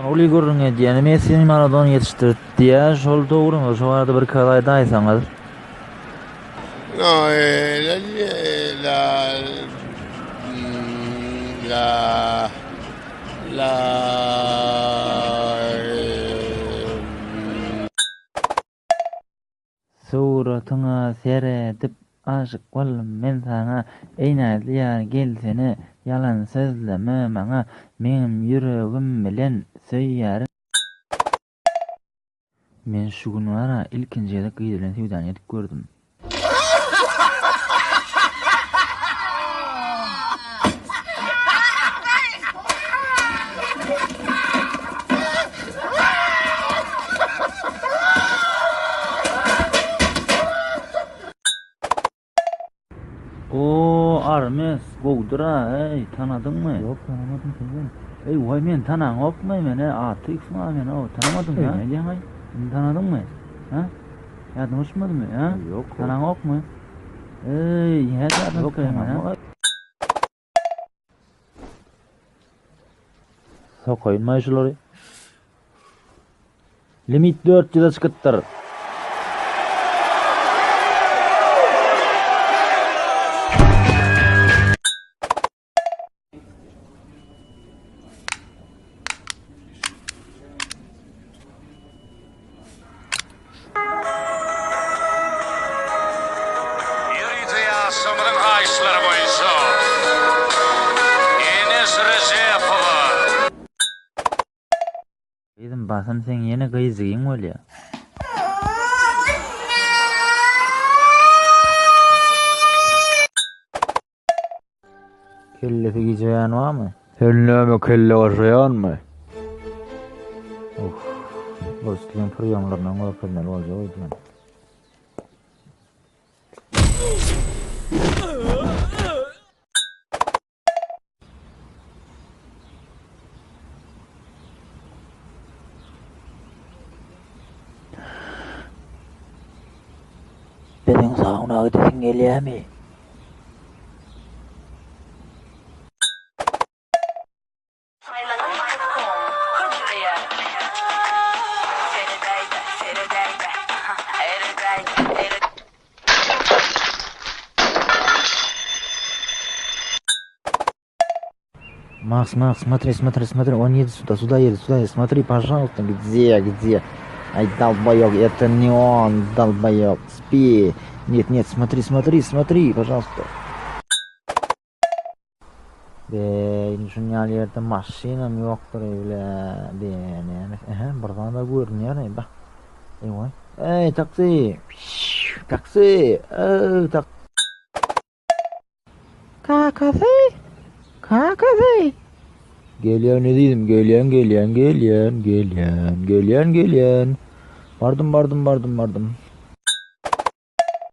Uli görünge diýeni Messi Maradona ýetişdirdi diýär, şol dogry, şo arada bir kalayda aýsaňyz. No, la, la, Suratyňa seredip aşyk boldum men saňa, eýnädilýär gel seni ýalan sözleme maňa, meňim ýüregim bilen söýýärin. Men şu gün wara ilkinjide gyýdylan süýdan edip gördüm. O Armes, Gowdura, tanadyňmy? Ýok, tanamadym seni. Vay men tanan okmy meni, atyksma meni, tanamadym ya. Ne diýäň? Meni tanadyňmy? Ha? Ýadyň uçmadymy, ha? Ýok. Tanan okmy? Ýa-da okmy? Sokoýma şolary. Limit 4 ýyla çykypdyr. Sımrın kayışları boyunca Enes Recepova. Dedim basam sen yine gıyızgın bolýa. Kellesi gijayan barmy? Helleme kelle garşayanmy? Öztürk'ün programlarından görkezmeli bolýar oýdum. Benim sağına gidesin gelýärmi? Макс, смотри, он едет сюда едет, смотри, пожалуйста, где? Ай, долбоёб, это не он, долбоёб, спи. Нет, смотри, пожалуйста. Şunyal yerde maşinam ýokdur bile diýeni. Birden da görünýär bak. Eýwa. Taksi. Taksi. Kakası. Gelýän ne diýdim? Gelýän. Bardım.